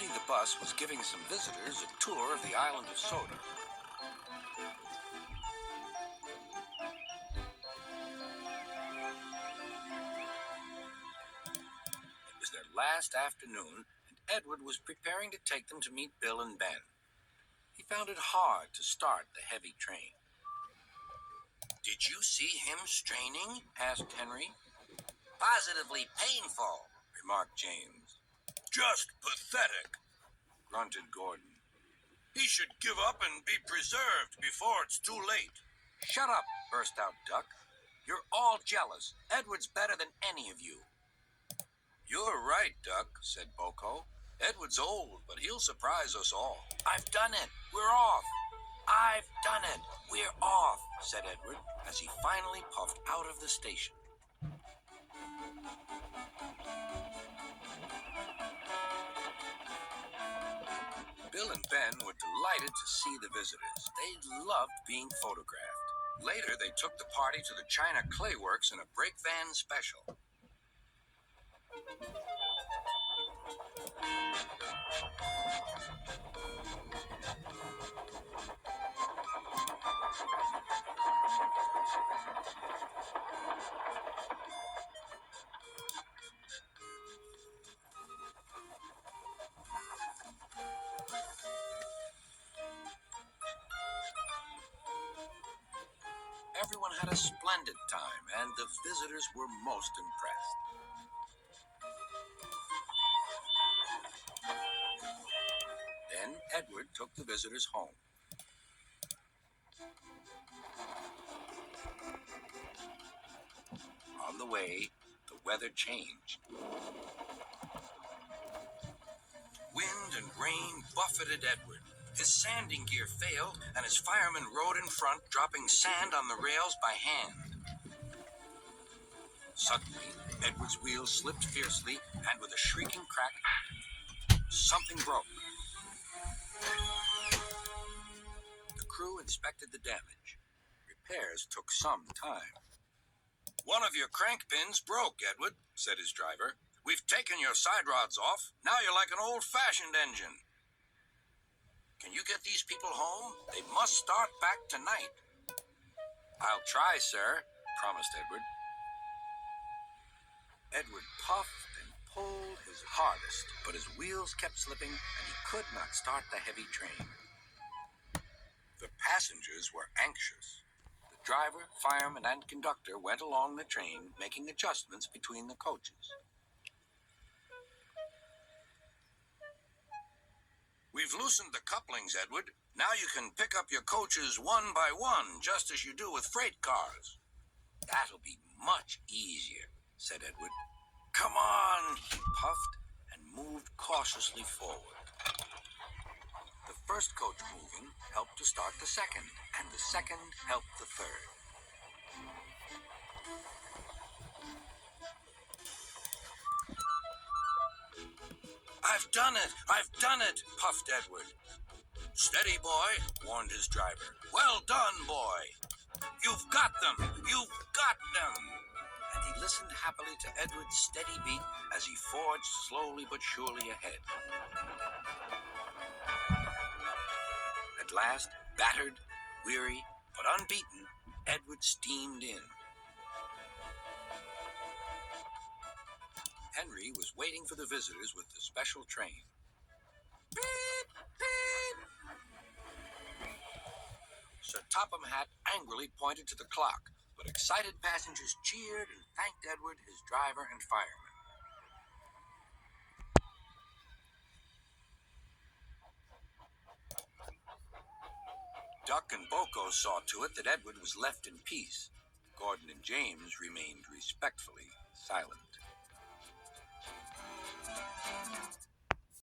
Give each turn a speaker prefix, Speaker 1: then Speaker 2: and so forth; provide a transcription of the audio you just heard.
Speaker 1: Bertie the bus was giving some visitors a tour of the island of Soda. It was their last afternoon, and Edward was preparing to take them to meet Bill and Ben. He found it hard to start the heavy train. "Did you see him straining?" asked Henry. "Positively painful," remarked James. "Just pathetic," grunted Gordon. "He should give up and be preserved before it's too late." "Shut up," burst out Duck. "You're all jealous. Edward's better than any of you." "You're right, Duck," said Boko. "Edward's old, but he'll surprise us all." "I've done it. We're off." "I've done it. We're off," said Edward as he finally puffed out of the station. Bill and Ben were delighted to see the visitors. They loved being photographed. Later, they took the party to the China Clay Works in a brake van special. Everyone had a splendid time, and the visitors were most impressed. Then Edward took the visitors home. On the way, the weather changed. Wind and rain buffeted Edward. His sanding gear failed, and his firemen rode in front, dropping sand on the rails by hand. Suddenly, Edward's wheels slipped fiercely, and with a shrieking crack, something broke. The crew inspected the damage. Repairs took some time. "One of your crank pins broke, Edward," said his driver. "We've taken your side rods off. Now you're like an old-fashioned engine." "Can you get these people home? They must start back tonight." "I'll try, sir," promised Edward. Edward puffed and pulled his hardest, but his wheels kept slipping, and he could not start the heavy train. The passengers were anxious. The driver, fireman, and conductor went along the train, making adjustments between the coaches. "We've loosened the couplings, Edward. Now you can pick up your coaches one by one, just as you do with freight cars." "That'll be much easier," said Edward. "Come on," he puffed and moved cautiously forward. The first coach moving helped to start the second, and the second helped the third. "I've done it! I've done it!" puffed Edward. "Steady, boy," warned his driver. "Well done, boy. You've got them! You've got them!" And he listened happily to Edward's steady beat as he forged slowly but surely ahead. At last, battered, weary, but unbeaten, Edward steamed in. Henry was waiting for the visitors with the special train. "Beep! Beep!" Sir Topham Hatt angrily pointed to the clock, but excited passengers cheered and thanked Edward, his driver, and firemen. Duck and Boko saw to it that Edward was left in peace. Gordon and James remained respectfully silent.